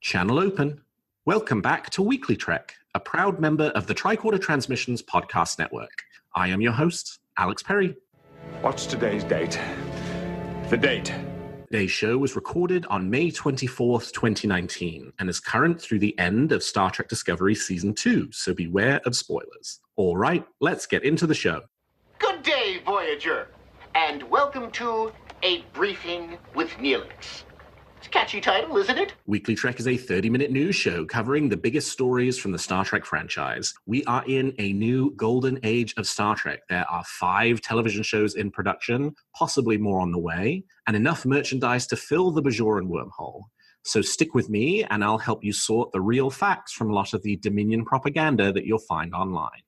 Channel open. Welcome back to WeeklyTrek, a proud member of the TrekCore Transmissions podcast network. I am your host, Alex Perry. What's today's date? The date. Today's show was recorded on May 24th, 2019, and is current through the end of Star Trek Discovery Season 2, so beware of spoilers. All right, let's get into the show. Good day, Voyager, and welcome to A Briefing with Neelix. It's a catchy title, isn't it? WeeklyTrek is a 30-minute news show covering the biggest stories from the Star Trek franchise. We are in a new golden age of Star Trek. There are 5 television shows in production, possibly more on the way, and enough merchandise to fill the Bajoran wormhole. So stick with me, and I'll help you sort the real facts from a lot of the Dominion propaganda that you'll find online.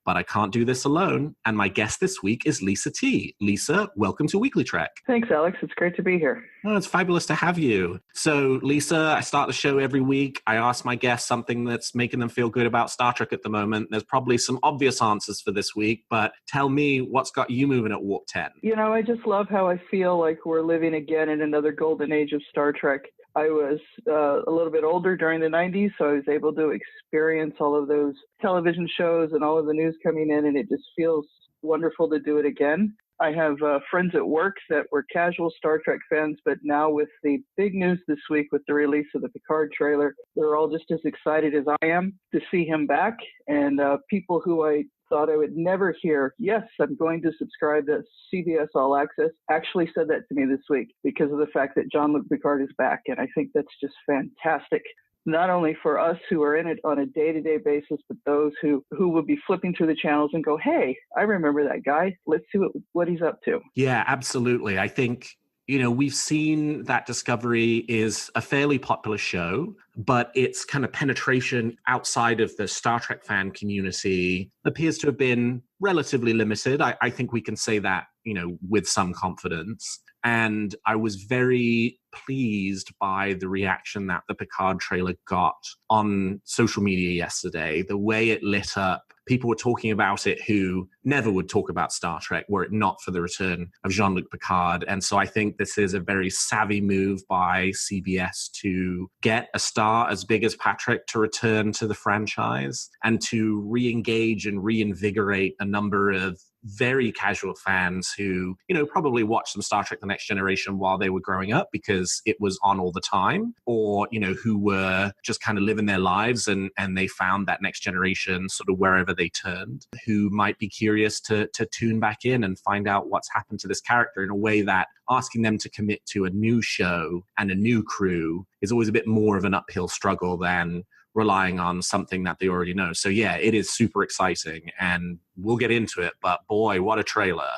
But I can't do this alone, and my guest this week is Lisa T. Lisa, welcome to WeeklyTrek. Thanks, Alex. It's great to be here. Oh, it's fabulous to have you. So, Lisa, I start the show every week. I ask my guests something that's making them feel good about Star Trek at the moment. There's probably some obvious answers for this week, but tell me what's got you moving at Warp 10. You know, I just love how I feel like we're living again in another golden age of Star Trek. I was a little bit older during the 90s, so I was able to experience all of those television shows and all of the news coming in, and it just feels wonderful to do it again. I have friends at work that were casual Star Trek fans, but now with the big news this week with the release of the Picard trailer, they're all just as excited as I am to see him back. And people who I thought I would never hear, yes, I'm going to subscribe to CBS All Access, actually said that to me this week because of the fact that Jean-Luc Picard is back. And I think that's just fantastic, not only for us who are in it on a day-to-day basis, but those who will be flipping through the channels and go, hey, I remember that guy. Let's see what he's up to. Yeah, absolutely. I think, you know, we've seen that Discovery is a fairly popular show, but its kind of penetration outside of the Star Trek fan community appears to have been relatively limited. I think we can say that, you know, with some confidence. And I was very pleased by the reaction that the Picard trailer got on social media yesterday. The way it lit up, people were talking about it who never would talk about Star Trek were it not for the return of Jean-Luc Picard. And so I think this is a very savvy move by CBS to get a star as big as Patrick to return to the franchise and to re-engage and reinvigorate a number of very casual fans who, you know, probably watched some Star Trek The Next Generation while they were growing up because it was on all the time, or, you know, who were just kind of living their lives and they found that Next Generation sort of wherever they turned, who might be curious to tune back in and find out what's happened to this character in a way that asking them to commit to a new show and a new crew is always a bit more of an uphill struggle than relying on something that they already know. So yeah, it is super exciting and we'll get into it, but boy, what a trailer.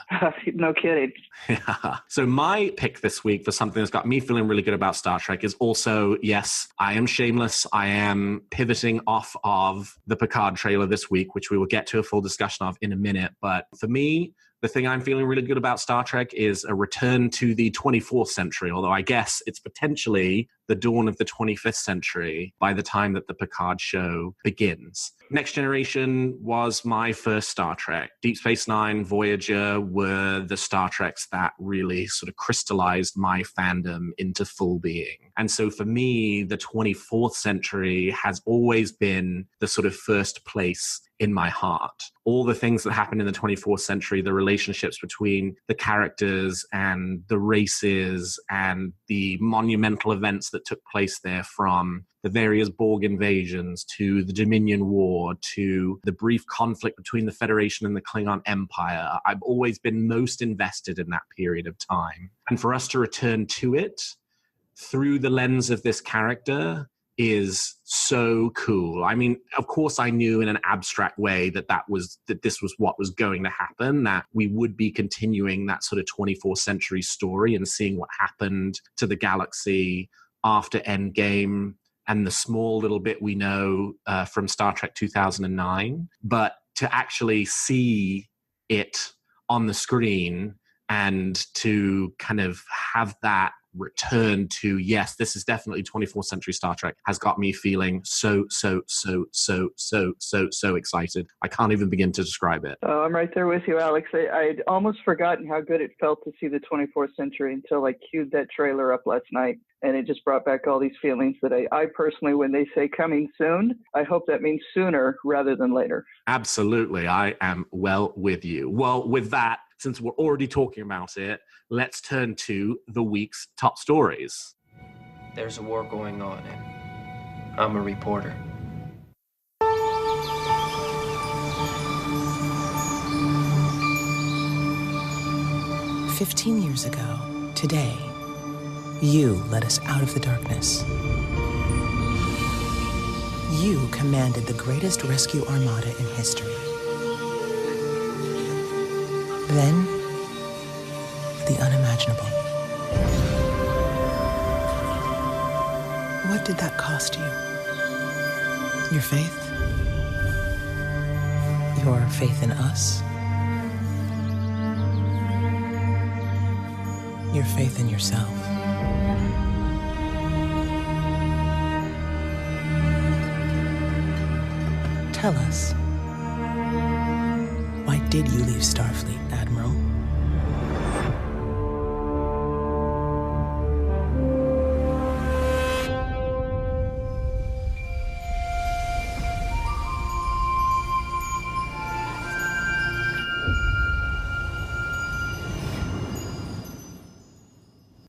No kidding. Yeah. So my pick this week for something that's got me feeling really good about Star Trek is also, yes, I am shameless. I am pivoting off of the Picard trailer this week, which we will get to a full discussion of in a minute. But for me, the thing I'm feeling really good about Star Trek is a return to the 24th century, although I guess it's potentially the dawn of the 25th century by the time that the Picard show begins. Next Generation was my first Star Trek. Deep Space Nine, Voyager were the Star Treks that really sort of crystallized my fandom into full being. And so for me, the 24th century has always been the sort of first place in my heart. All the things that happened in the 24th century, the relationships between the characters and the races and the monumental events that took place there, from the various Borg invasions to the Dominion War to the brief conflict between the Federation and the Klingon Empire. I've always been most invested in that period of time. And for us to return to it through the lens of this character is so cool. I mean, of course, I knew in an abstract way that this was what was going to happen, that we would be continuing that sort of 24th century story and seeing what happened to the galaxy after Endgame and the small little bit we know from Star Trek 2009. But to actually see it on the screen and to kind of have that return to, yes, this is definitely 24th century Star Trek, has got me feeling so excited. I can't even begin to describe it. Oh, I'm right there with you, Alex. I'd almost forgotten how good it felt to see the 24th century until I queued that trailer up last night. And it just brought back all these feelings that I personally, when they say coming soon, I hope that means sooner rather than later. Absolutely. I am well with you. Well, with that, since we're already talking about it, let's turn to the week's top stories. There's a war going on, and I'm a reporter. "15 years ago, today, you led us out of the darkness. You commanded the greatest rescue armada in history. Then, the unimaginable. What did that cost you? Your faith? Your faith in us? Your faith in yourself? Tell us, why did you leave Starfleet, Admiral?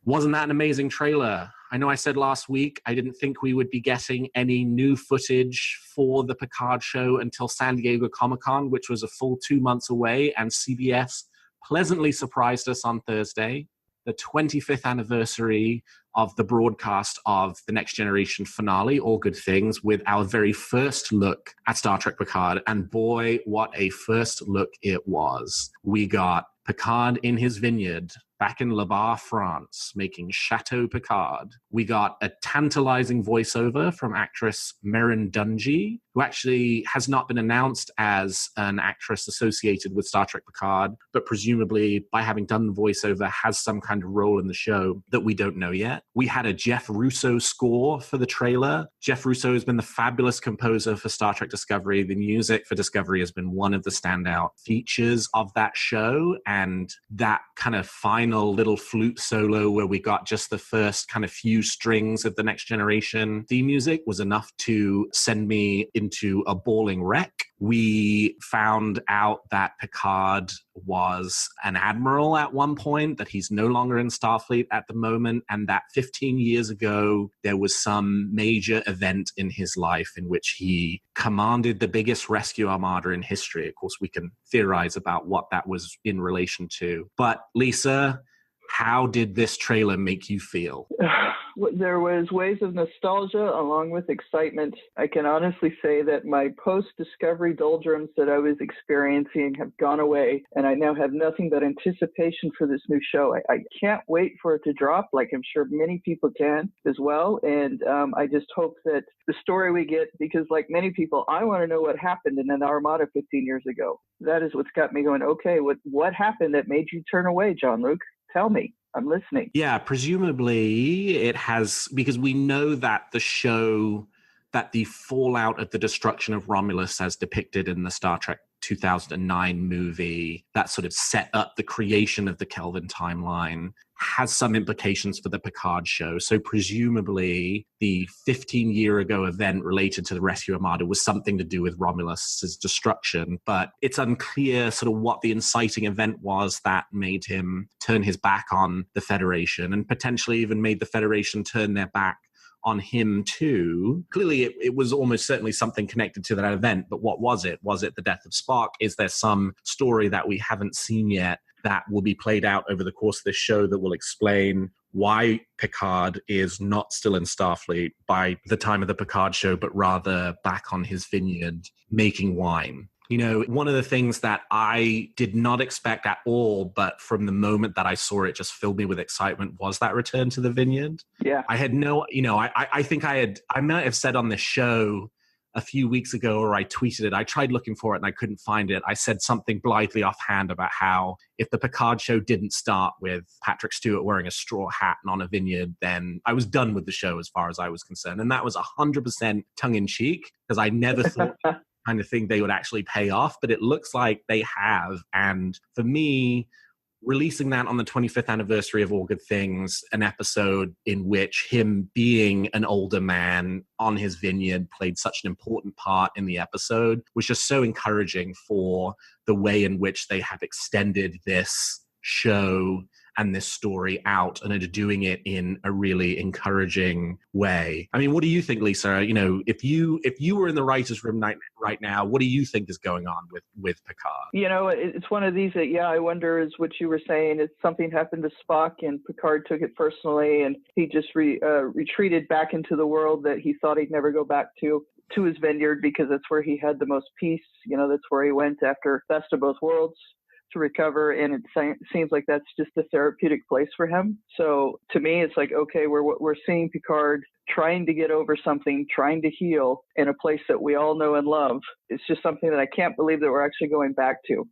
Wasn't that an amazing trailer? I know I said last week I didn't think we would be getting any new footage for the Picard show until San Diego Comic-Con, which was a full 2 months away, and CBS pleasantly surprised us on Thursday, the 25th anniversary of the broadcast of the Next Generation finale, All Good Things, with our very first look at Star Trek Picard. And boy, what a first look it was. We got Picard in his vineyard back in Le Bar, France, making Chateau Picard. We got a tantalizing voiceover from actress Meryn Dungey, who actually has not been announced as an actress associated with Star Trek Picard, but presumably by having done the voiceover has some kind of role in the show that we don't know yet. We had a Jeff Russo score for the trailer. Jeff Russo has been the fabulous composer for Star Trek Discovery. The music for Discovery has been one of the standout features of that show, and that kind of final little flute solo where we got just the first kind of few strings of the Next Generation theme music was enough to send me into a bawling wreck. We found out that Picard was an admiral at one point, that he's no longer in Starfleet at the moment, and that 15 years ago, there was some major event in his life in which he commanded the biggest rescue armada in history. Of course, we can theorize about what that was in relation to. But Lisa, how did this trailer make you feel? There was waves of nostalgia along with excitement. I can honestly say that my post-Discovery doldrums that I was experiencing have gone away, and I now have nothing but anticipation for this new show. I can't wait for it to drop, like I'm sure many people can as well. And I just hope that the story we get, because like many people, I want to know what happened in an Armada 15 years ago. That is what's got me going, okay, what happened that made you turn away, Jean-Luc? Tell me. I'm listening. Yeah, presumably it has, because we know that the show, that the fallout of the destruction of Romulus as depicted in the Star Trek 2009 movie, that sort of set up the creation of the Kelvin timeline, has some implications for the Picard show. So presumably the 15-year ago event related to the Rescue Armada was something to do with Romulus's destruction, but it's unclear sort of what the inciting event was that made him turn his back on the Federation, and potentially even made the Federation turn their back on him too. Clearly, it was almost certainly something connected to that event, but what was it? Was it the death of Spock? Is there some story that we haven't seen yet that will be played out over the course of this show that will explain why Picard is not still in Starfleet by the time of the Picard show, but rather back on his vineyard making wine? You know, one of the things that I did not expect at all, but from the moment that I saw it just filled me with excitement, was that return to the vineyard. Yeah. I had no, you know, I think I might have said on this show a few weeks ago, or I tweeted it, I tried looking for it and I couldn't find it. I said something blithely offhand about how if the Picard show didn't start with Patrick Stewart wearing a straw hat and on a vineyard, then I was done with the show as far as I was concerned. And that was 100% tongue-in-cheek, because I never thought kind of thing they would actually pay off, but it looks like they have. And for me, releasing that on the 25th anniversary of All Good Things, an episode in which him being an older man on his vineyard played such an important part in the episode, was just so encouraging for the way in which they have extended this show and this story out and are doing it in a really encouraging way. I mean, what do you think, Lisa? You know, if you were in the writer's room right now, what do you think is going on with Picard? You know, it's one of these that, I wonder is what you were saying. It's something happened to Spock and Picard took it personally and he just retreated back into the world that he thought he'd never go back to his vineyard because that's where he had the most peace. You know, that's where he went after best of both worlds to recover, and it seems like that's just a therapeutic place for him. So to me, it's like, okay, we're seeing Picard trying to get over something, trying to heal in a place that we all know and love. It's just something that I can't believe that we're actually going back to.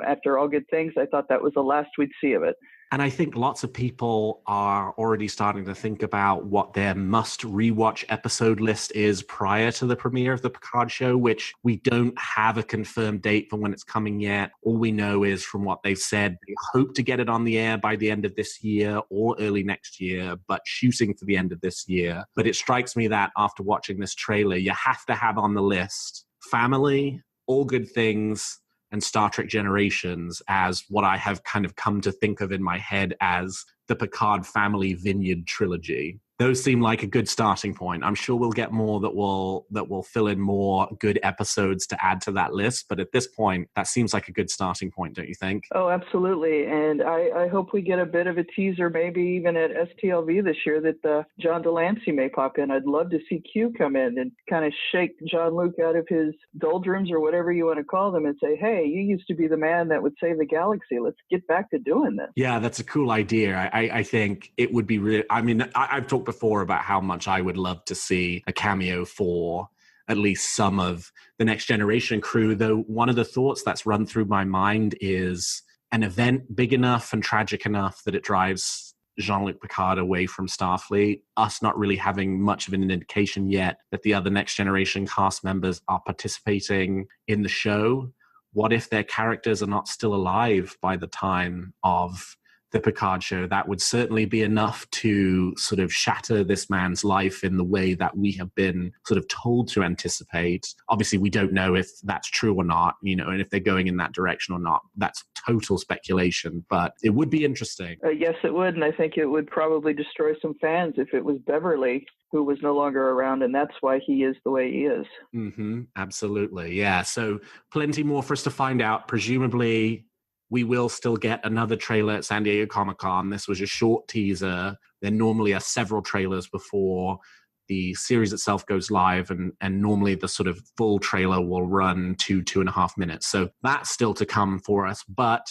After All Good Things, I thought that was the last we'd see of it. And I think lots of people are already starting to think about what their must rewatch episode list is prior to the premiere of the Picard show, which we don't have a confirmed date for when it's coming yet. All we know is from what they've said, they hope to get it on the air by the end of this year or early next year, but shooting for the end of this year. But it strikes me that after watching this trailer, you have to have on the list Family, All Good Things, and Star Trek Generations as what I have kind of come to think of in my head as the Picard Family Vineyard trilogy. Those seem like a good starting point. I'm sure we'll get more that will fill in more good episodes to add to that list. But at this point, that seems like a good starting point, don't you think? Oh, absolutely. And I hope we get a bit of a teaser, maybe even at STLV this year, that John Delancey may pop in. I'd love to see Q come in and kind of shake Jean-Luc out of his doldrums or whatever you want to call them and say, hey, you used to be the man that would save the galaxy. Let's get back to doing this. Yeah, that's a cool idea. I think it would be really, I mean, I've talked before about how much I would love to see a cameo for at least some of the Next Generation crew, though one of the thoughts that's run through my mind is an event big enough and tragic enough that it drives Jean-Luc Picard away from Starfleet, us not really having much of an indication yet that the other Next Generation cast members are participating in the show. What if their characters are not still alive by the time of the Picard show? That would certainly be enough to sort of shatter this man's life in the way that we have been sort of told to anticipate. Obviously, we don't know if that's true or not, you know, and if they're going in that direction or not. That's total speculation, but it would be interesting. Yes, it would, and I think it would probably destroy some fans if it was Beverly who was no longer around, and that's why he is the way he is. Mm-hmm. Absolutely, yeah. So plenty more for us to find out. Presumably, we will still get another trailer at San Diego Comic-Con. This was a short teaser. There normally are several trailers before the series itself goes live, and normally the sort of full trailer will run 2.5 minutes. So that's still to come for us. But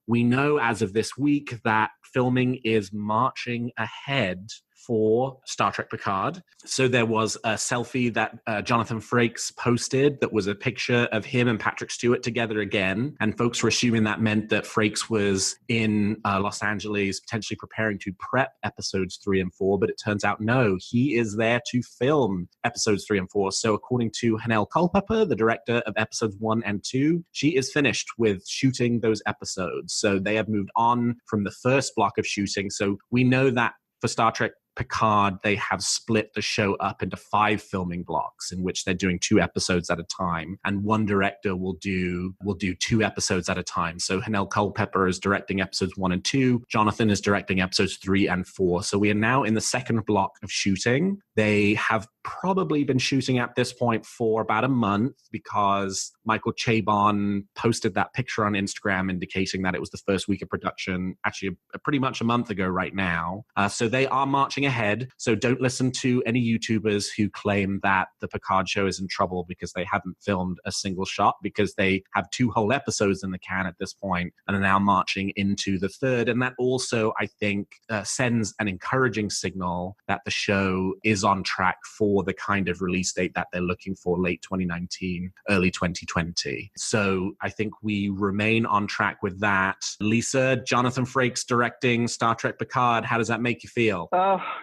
we know as of this week that filming is marching ahead for Star Trek Picard. So there was a selfie that Jonathan Frakes posted that was a picture of him and Patrick Stewart together again. And folks were assuming that meant that Frakes was in Los Angeles potentially preparing to prep episodes 3 and 4. But it turns out, no, he is there to film episodes 3 and 4. So according to Hanelle Culpepper, the director of episodes 1 and 2, she is finished with shooting those episodes. So they have moved on from the first block of shooting. So we know that for Star Trek Picard, they have split the show up into 5 filming blocks in which they're doing 2 episodes at a time, and one director will do 2 episodes at a time. So Hanelle Culpepper is directing episodes 1 and 2. Jonathan is directing episodes 3 and 4. So we are now in the second block of shooting. They have probably been shooting at this point for about a month because Michael Chabon posted that picture on Instagram indicating that it was the first week of production, actually pretty much a month ago right now. So they are marching ahead. So don't listen to any YouTubers who claim that the Picard show is in trouble because they haven't filmed a single shot, because they have 2 whole episodes in the can at this point and are now marching into the third. And that also, I think, sends an encouraging signal that the show is on track for the kind of release date that they're looking for, late 2019, early 2020. So I think we remain on track with that. Lisa, Jonathan Frakes directing Star Trek Picard, how does that make you feel?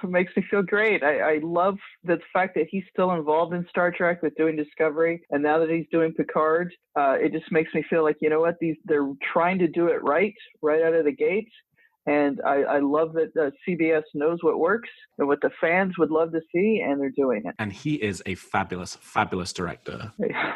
it makes me feel great. I love the fact that he's still involved in Star Trek with doing Discovery, and now that he's doing Picard, it just makes me feel like, you know what, they're trying to do it right out of the gate. And I love that CBS knows what works and what the fans would love to see, and they're doing it. And he is a fabulous, fabulous director.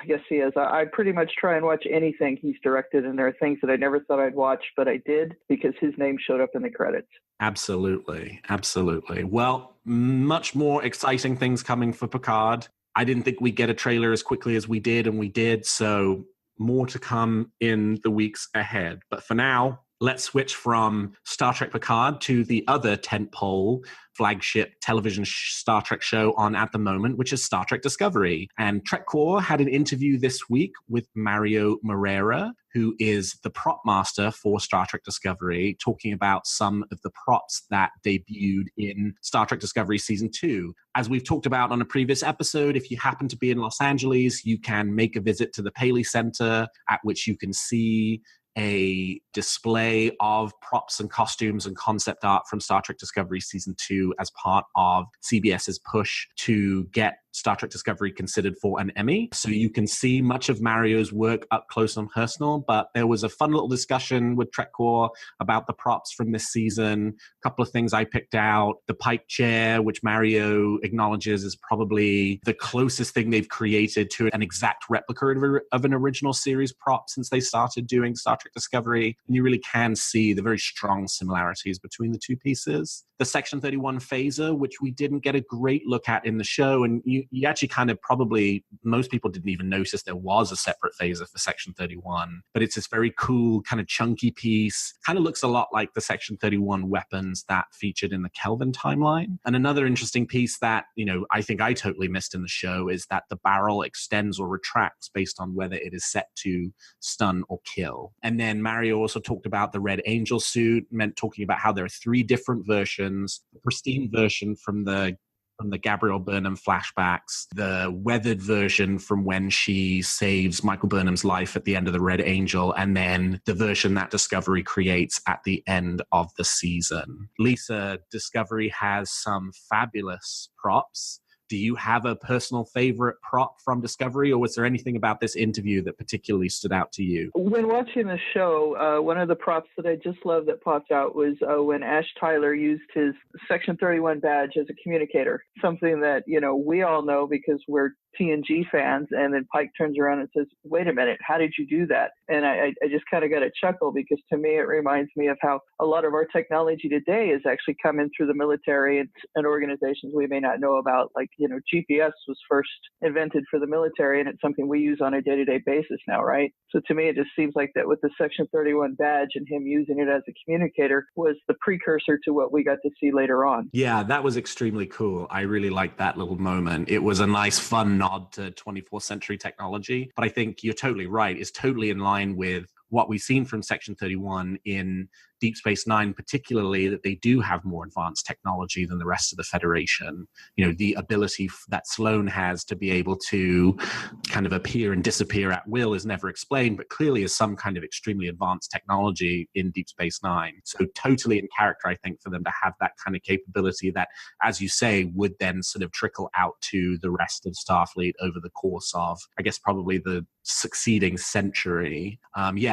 Yes, he is. I pretty much try and watch anything he's directed, and there are things that I never thought I'd watch, but I did because his name showed up in the credits. Absolutely, absolutely. Well, much more exciting things coming for Picard. I didn't think we'd get a trailer as quickly as we did, and we did, so more to come in the weeks ahead. But for now, let's switch from Star Trek Picard to the other tentpole flagship television Star Trek show on at the moment, which is Star Trek Discovery. And TrekCore had an interview this week with Mario Moreira, who is the prop master for Star Trek Discovery, talking about some of the props that debuted in Star Trek Discovery Season 2. As we've talked about on a previous episode, if you happen to be in Los Angeles, you can make a visit to the Paley Center, at which you can see a display of props and costumes and concept art from Star Trek Discovery Season 2 as part of CBS's push to get Star Trek Discovery considered for an Emmy. So you can see much of Mario's work up close and personal, but there was a fun little discussion with TrekCore about the props from this season. A couple of things I picked out. The Pike chair, which Mario acknowledges is probably the closest thing they've created to an exact replica of an original series prop since they started doing Star Trek Discovery. And you really can see the very strong similarities between the two pieces. The Section 31 phaser, which we didn't get a great look at in the show, and you actually kind of probably, most people didn't even notice there was a separate phaser for Section 31, but it's this very cool kind of chunky piece, kind of looks a lot like the Section 31 weapons that featured in the Kelvin timeline. And another interesting piece that, I think I totally missed in the show is that the barrel extends or retracts based on whether it is set to stun or kill. And then Mario also talked about the Red Angel suit, talking about how there are 3 different versions: the pristine version from the Gabrielle Burnham flashbacks, the weathered version from when she saves Michael Burnham's life at the end of the Red Angel, and then the version that Discovery creates at the end of the season. Lisa, Discovery has some fabulous props. Do you have a personal favorite prop from Discovery, or was there anything about this interview that particularly stood out to you? When watching the show, one of the props that I just loved that popped out was when Ash Tyler used his Section 31 badge as a communicator, something that, we all know because we're TNG fans, and then Pike turns around and says, wait a minute, how did you do that? And I just kind of got a chuckle, because to me it reminds me of how a lot of our technology today is actually coming through the military and organizations we may not know about. Like, GPS was first invented for the military, and it's something we use on a day-to-day basis now, right? So to me it just seems like that with the Section 31 badge and him using it as a communicator was the precursor to what we got to see later on. Yeah, that was extremely cool. I really liked that little moment. It was a nice, fun nod to 24th century technology. But I think you're totally right. It's totally in line with what we've seen from Section 31 in Deep Space Nine, particularly that they do have more advanced technology than the rest of the Federation. The ability that Sloan has to be able to kind of appear and disappear at will is never explained, but clearly is some kind of extremely advanced technology in Deep Space Nine. So totally in character, I think, for them to have that kind of capability that, as you say, would then sort of trickle out to the rest of Starfleet over the course of, I guess, probably the succeeding century.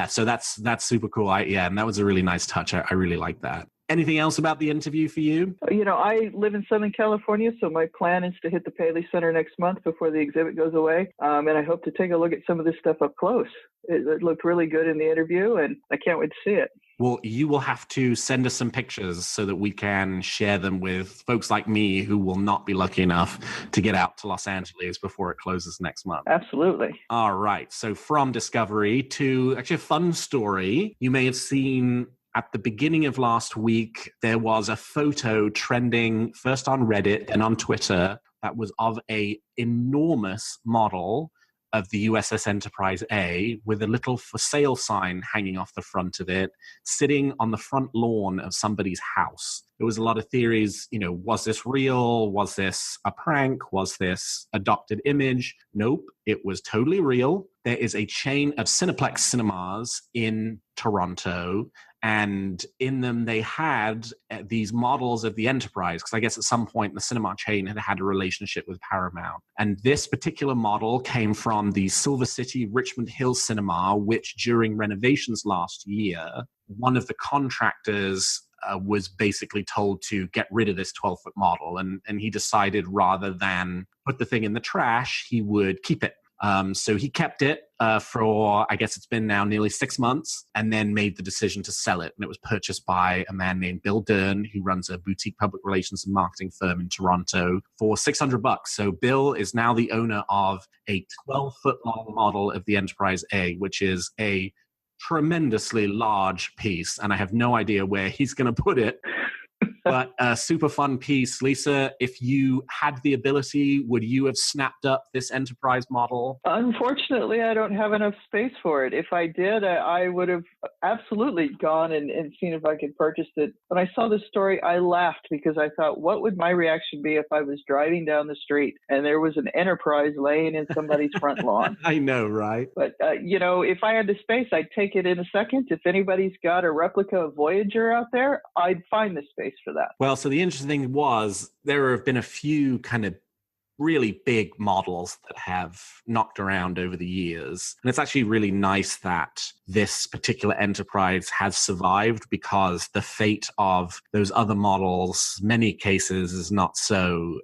So that's super cool. And that was a really nice touch. I really like that. Anything else about the interview for you? I live in Southern California, so my plan is to hit the Paley Center next month before the exhibit goes away. And I hope to take a look at some of this stuff up close. It looked really good in the interview, and I can't wait to see it. Well, you will have to send us some pictures so that we can share them with folks like me who will not be lucky enough to get out to Los Angeles before it closes next month. Absolutely. All right. So from Discovery to actually a fun story. You may have seen at the beginning of last week, there was a photo trending first on Reddit and on Twitter that was of a enormous model of the USS Enterprise A with a little for sale sign hanging off the front of it, sitting on the front lawn of somebody's house. There was a lot of theories, was this real? Was this a prank? Was this a doctored image? Nope, it was totally real. There is a chain of Cineplex cinemas in Toronto, And in them, they had these models of the Enterprise, because I guess at some point the cinema chain had a relationship with Paramount. And this particular model came from the Silver City Richmond Hill Cinema, which during renovations last year, one of the contractors was basically told to get rid of this 12-foot model. And he decided rather than put the thing in the trash, he would keep it. So he kept it for, I guess it's been now nearly 6 months, and then made the decision to sell it. And it was purchased by a man named Bill Dern, who runs a boutique public relations and marketing firm in Toronto, for $600. So Bill is now the owner of a 12-foot long model of the Enterprise A, which is a tremendously large piece. And I have no idea where he's going to put it. But a super fun piece. Lisa, if you had the ability, would you have snapped up this Enterprise model? Unfortunately, I don't have enough space for it. If I did, I would have absolutely gone and seen if I could purchase it. When I saw this story, I laughed because I thought, what would my reaction be if I was driving down the street and there was an Enterprise laying in somebody's front lawn? I know, right? But, if I had the space, I'd take it in a second. If anybody's got a replica of Voyager out there, I'd find the space for that. Well, so the interesting thing was there have been a few kind of really big models that have knocked around over the years. And it's actually really nice that this particular Enterprise has survived, because the fate of those other models, many cases, is not so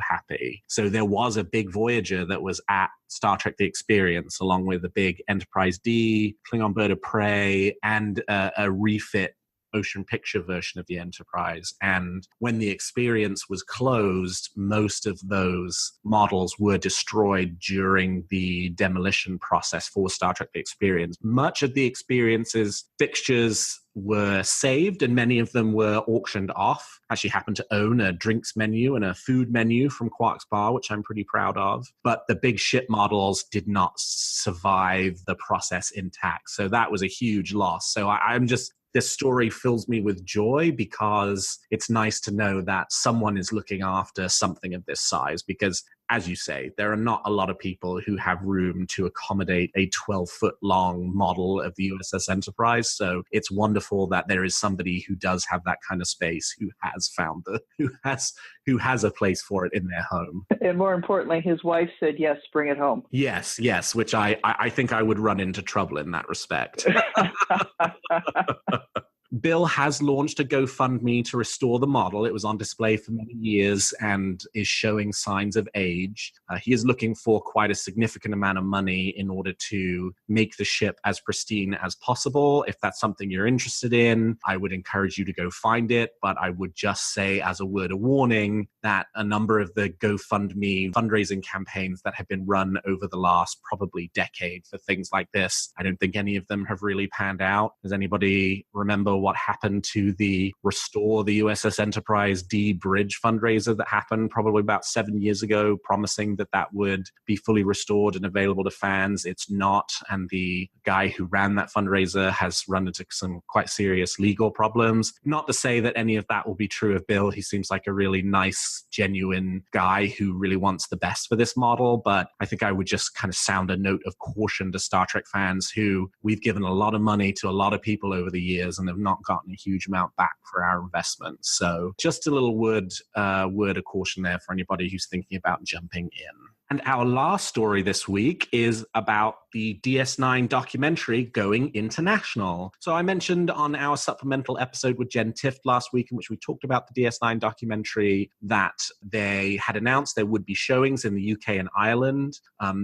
happy. So there was a big Voyager that was at Star Trek The Experience, along with a big Enterprise D, Klingon Bird of Prey, and a refit motion picture version of the Enterprise. And when the Experience was closed, most of those models were destroyed during the demolition process for Star Trek The Experience. Much of the Experience's fixtures were saved, and many of them were auctioned off. I actually happen to own a drinks menu and a food menu from Quark's Bar, which I'm pretty proud of. But the big ship models did not survive the process intact. So that was a huge loss. So this story fills me with joy, because it's nice to know that someone is looking after something of this size, because, as you say, there are not a lot of people who have room to accommodate a 12-foot long model of the USS Enterprise. So it's wonderful that there is somebody who does have that kind of space, who has a place for it in their home. And more importantly, his wife said, yes, bring it home. Yes, which I think I would run into trouble in that respect. Bill has launched a GoFundMe to restore the model. It was on display for many years and is showing signs of age. He is looking for quite a significant amount of money in order to make the ship as pristine as possible. If that's something you're interested in, I would encourage you to go find it. But I would just say, as a word of warning, that a number of the GoFundMe fundraising campaigns that have been run over the last probably decade for things like this, I don't think any of them have really panned out. Does anybody remember what happened to the Restore the USS Enterprise D bridge fundraiser that happened probably about 7 years ago, promising that would be fully restored and available to fans? It's not. And the guy who ran that fundraiser has run into some quite serious legal problems. Not to say that any of that will be true of Bill. He seems like a really nice, genuine guy who really wants the best for this model. But I think I would just kind of sound a note of caution to Star Trek fans, who we've given a lot of money to a lot of people over the years and have not gotten a huge amount back for our investment. So just a little word of caution there for anybody who's thinking about jumping in. And our last story this week is about the DS9 documentary going international. So I mentioned on our supplemental episode with Jen Tift last week, in which we talked about the DS9 documentary, that they had announced there would be showings in the UK and Ireland.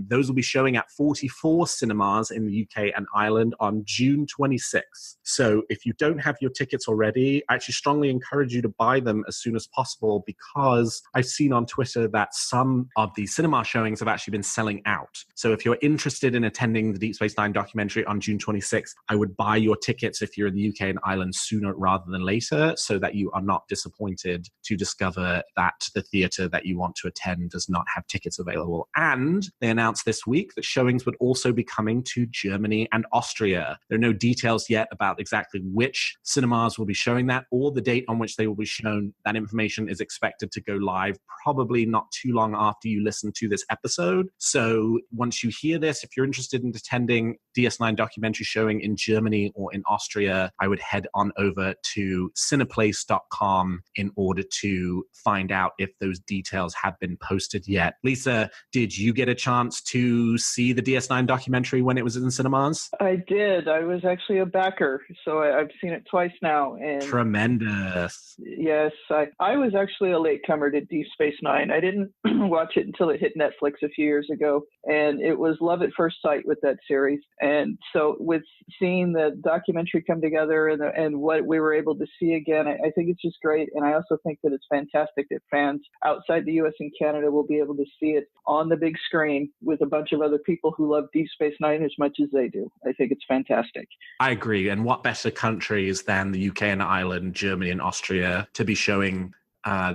Those will be showing at 44 cinemas in the UK and Ireland on June 26th. So if you don't have your tickets already, I actually strongly encourage you to buy them as soon as possible, because I've seen on Twitter that some of the cinema showings have actually been selling out. So if you're interested in attending the Deep Space Nine documentary on June 26th, I would buy your tickets if you're in the UK and Ireland sooner rather than later, so that you are not disappointed to discover that the theatre that you want to attend does not have tickets available. And they announced this week that showings would also be coming to Germany and Austria. There are no details yet about exactly which cinemas will be showing that or the date on which they will be shown. That information is expected to go live probably not too long after you listen to this this episode. So once you hear this, if you're interested in attending DS9 Documentary showing in Germany or in Austria, I would head on over to cineplace.com in order to find out if those details have been posted yet. Lisa, did you get a chance to see the DS9 documentary when it was in cinemas? I did. I was actually a backer, so I've seen it twice now. And tremendous. Yes, I was actually a latecomer to Deep Space Nine. I didn't watch it until it hit Netflix a few years ago, and it was love at first sight with that series. And so with seeing the documentary come together and what we were able to see again, I think it's just great. And I also think that it's fantastic that fans outside the U.S. and Canada will be able to see it on the big screen with a bunch of other people who love Deep Space Nine as much as they do. I think it's fantastic. I agree. And what better countries than the UK and Ireland, Germany and Austria to be showing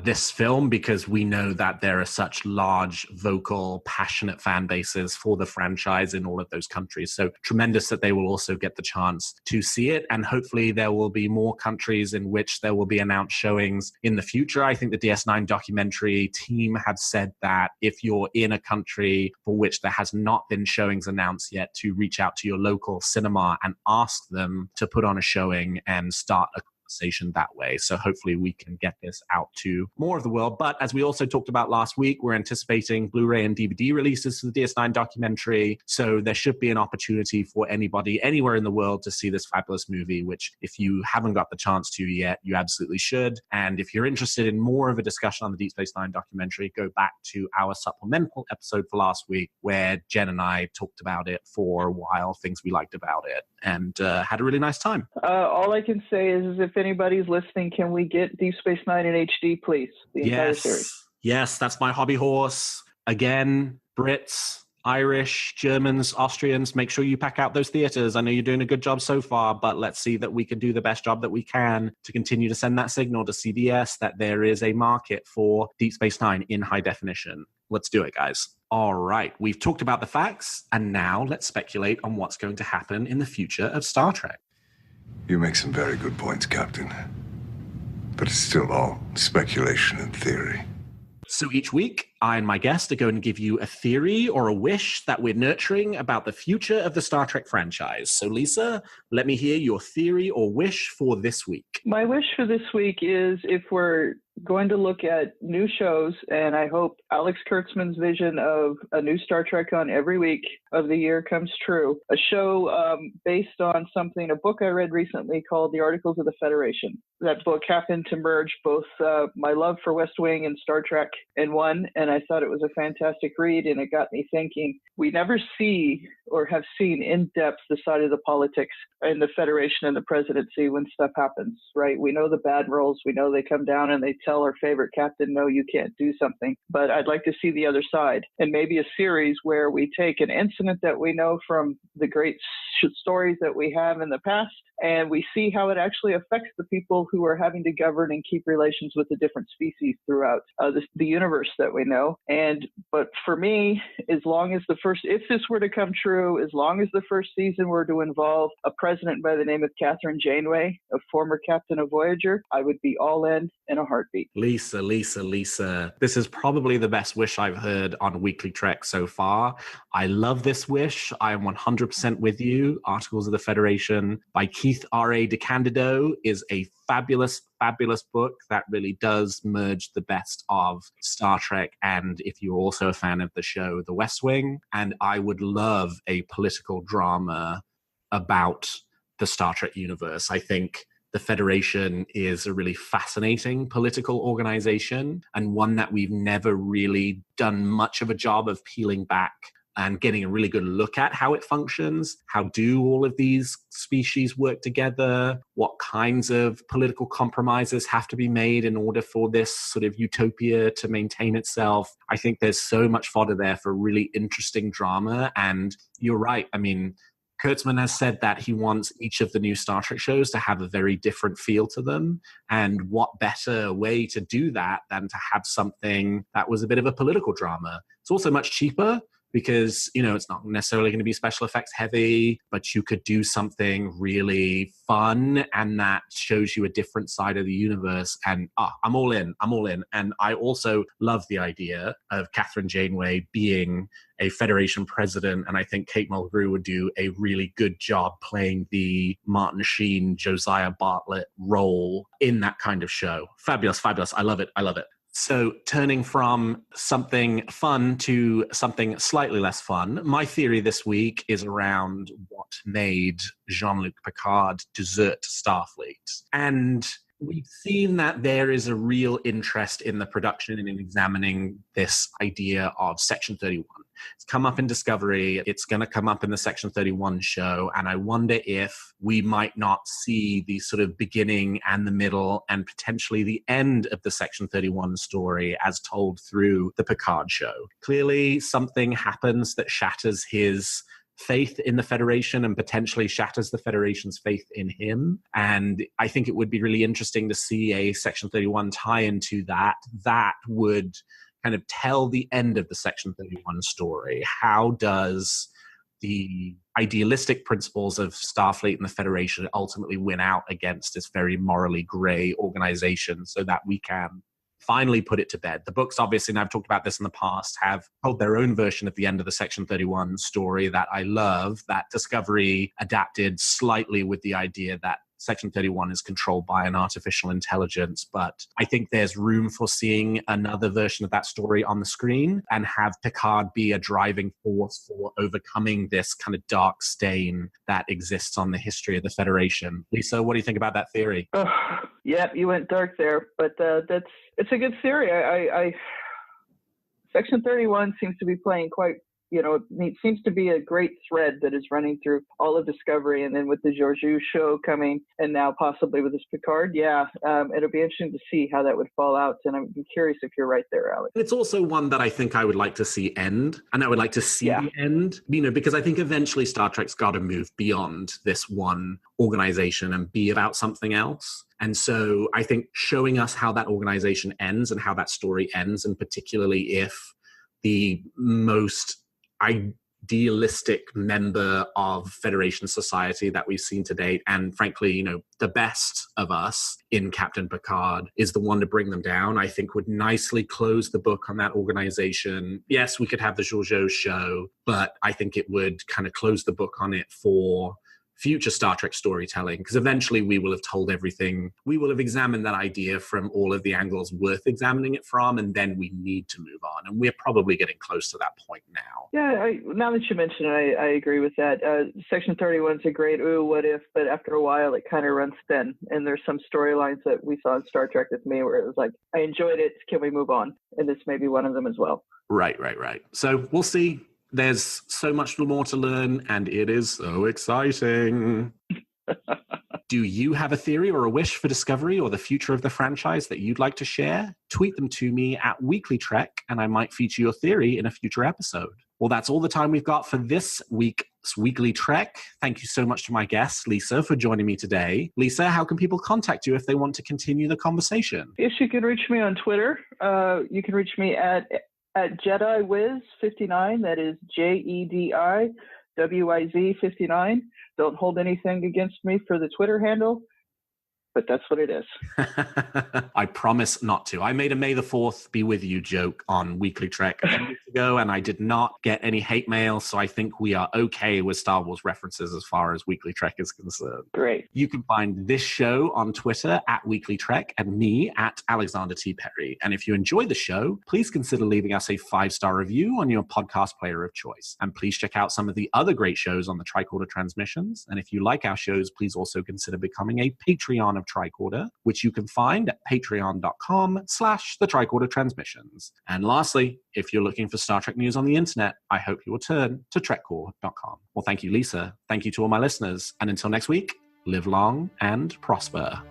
this film, because we know that there are such large, vocal, passionate fan bases for the franchise in all of those countries. So tremendous that they will also get the chance to see it. And hopefully there will be more countries in which there will be announced showings in the future. I think the DS9 documentary team have said that if you're in a country for which there has not been showings announced yet, to reach out to your local cinema and ask them to put on a showing and start a conversation that way. So hopefully we can get this out to more of the world. But as we also talked about last week, we're anticipating Blu-ray and DVD releases for the DS9 documentary. So there should be an opportunity for anybody anywhere in the world to see this fabulous movie, which if you haven't got the chance to yet, you absolutely should. And if you're interested in more of a discussion on the Deep Space Nine documentary, go back to our supplemental episode for last week, where Jen and I talked about it for a while, things we liked about it, and had a really nice time. All I can say is if anybody's listening, can we get Deep Space Nine in HD, please? The entire series. Yes, that's my hobby horse. Again, Brits, Irish, Germans, Austrians, make sure you pack out those theaters. I know you're doing a good job so far, but let's see that we can do the best job that we can to continue to send that signal to CBS that there is a market for Deep Space Nine in high definition. Let's do it, guys. All right, we've talked about the facts, and now let's speculate on what's going to happen in the future of Star Trek. You make some very good points, Captain. But it's still all speculation and theory. So each week, I and my guest are going to give you a theory or a wish that we're nurturing about the future of the Star Trek franchise. So Lisa, let me hear your theory or wish for this week. My wish for this week is if we're going to look at new shows, and I hope Alex Kurtzman's vision of a new Star Trek on every week of the year comes true. A show based on a book I read recently called The Articles of the Federation. That book happened to merge both my love for West Wing and Star Trek in one, and I thought it was a fantastic read, and it got me thinking. We never see or have seen in depth the side of the politics in the Federation and the presidency when stuff happens, right? We know the bad roles. We know they come down and they tell our favorite captain, no, you can't do something. But I'd like to see the other side, and maybe a series where we take an incident that we know from the great stories that we have in the past, and we see how it actually affects the people who are having to govern and keep relations with the different species throughout the universe that we know. But for me, if this were to come true, as long as the first season were to involve a president by the name of Catherine Janeway, a former captain of Voyager, I would be all in a heartbeat. Lisa. This is probably the best wish I've heard on Weekly Trek so far. I love this wish. I am 100% with you. Articles of the Federation by Keith R.A. DeCandido is a fabulous book that really does merge the best of Star Trek, and if you're also a fan of the show The West Wing. And I would love a political drama about the Star Trek universe. I think the Federation is a really fascinating political organization, and one that we've never really done much of a job of peeling back and getting a really good look at how it functions. How do all of these species work together? What kinds of political compromises have to be made in order for this sort of utopia to maintain itself? I think there's so much fodder there for really interesting drama. And you're right. I mean, Kurtzman has said that he wants each of the new Star Trek shows to have a very different feel to them. And what better way to do that than to have something that was a bit of a political drama? It's also much cheaper, because, it's not necessarily going to be special effects heavy, but you could do something really fun and that shows you a different side of the universe. And I'm all in. And I also love the idea of Catherine Janeway being a Federation president, and I think Kate Mulgrew would do a really good job playing the Martin Sheen, Josiah Bartlett role in that kind of show. Fabulous. I love it. So turning from something fun to something slightly less fun, my theory this week is around what made Jean-Luc Picard desert Starfleet. And we've seen that there is a real interest in the production and in examining this idea of Section 31. It's come up in Discovery. It's going to come up in the Section 31 show. And I wonder if we might not see the sort of beginning and the middle and potentially the end of the Section 31 story as told through the Picard show. Clearly, something happens that shatters his faith in the Federation and potentially shatters the Federation's faith in him. And I think it would be really interesting to see a Section 31 tie-in to that. That would kind of tell the end of the Section 31 story. How does the idealistic principles of Starfleet and the Federation ultimately win out against this very morally gray organization so that we can finally put it to bed? The books, obviously, and I've talked about this in the past, have told their own version at the end of the Section 31 story that I love, that Discovery adapted slightly with the idea that Section 31 is controlled by an artificial intelligence. But I think there's room for seeing another version of that story on the screen and have Picard be a driving force for overcoming this kind of dark stain that exists on the history of the Federation. Lisa, what do you think about that theory? Yeah, you went dark there, but it's a good theory. I Section 31 seems to be playing quite, it seems to be a great thread that is running through all of Discovery, and then with the Georgiou show coming, and now possibly with this Picard, it'll be interesting to see how that would fall out, and I'm curious if you're right there, Alex. It's also one that I think I would like to see end, and I would like to see the end, because I think eventually Star Trek's got to move beyond this one organization and be about something else. And so I think showing us how that organization ends and how that story ends, and particularly if the most idealistic member of Federation society that we've seen to date, and frankly, the best of us in Captain Picard, is the one to bring them down, I think would nicely close the book on that organization. Yes, we could have the Georgiou show, but I think it would kind of close the book on it for future Star Trek storytelling, because eventually we will have told everything. We will have examined that idea from all of the angles worth examining it from, and then we need to move on. And we're probably getting close to that point now. Yeah, now that you mention it, I agree with that. Section 31 is a great what if, but after a while it kind of runs thin. And there's some storylines that we saw in Star Trek with me where it was like, I enjoyed it, can we move on? And this may be one of them as well. Right. So we'll see. There's so much more to learn, and it is so exciting. Do you have a theory or a wish for Discovery or the future of the franchise that you'd like to share? Tweet them to me at WeeklyTrek, and I might feature your theory in a future episode. Well, that's all the time we've got for this week's Weekly Trek. Thank you so much to my guest, Lisa, for joining me today. Lisa, how can people contact you if they want to continue the conversation? Yes, you can reach me on Twitter. You can reach me at JediWiz59, that is JEDIWIZ 59. Don't hold anything against me for the Twitter handle, but that's what it is. I promise not to. I made a May the 4th be with you joke on Weekly Trek a few weeks ago, and I did not get any hate mail, so I think we are okay with Star Wars references as far as Weekly Trek is concerned. Great. You can find this show on Twitter at Weekly Trek and me at Alexander T. Perry. And if you enjoy the show, please consider leaving us a 5-star review on your podcast player of choice. And please check out some of the other great shows on the TrekCore Transmissions. And if you like our shows, please also consider becoming a Patreon of TrekCore, which you can find at patreon.com/the TrekCore Transmissions. And lastly, if you're looking for Star Trek news on the internet, I hope you will turn to TrekCore.com. Well, thank you, Lisa. Thank you to all my listeners. And until next week, live long and prosper.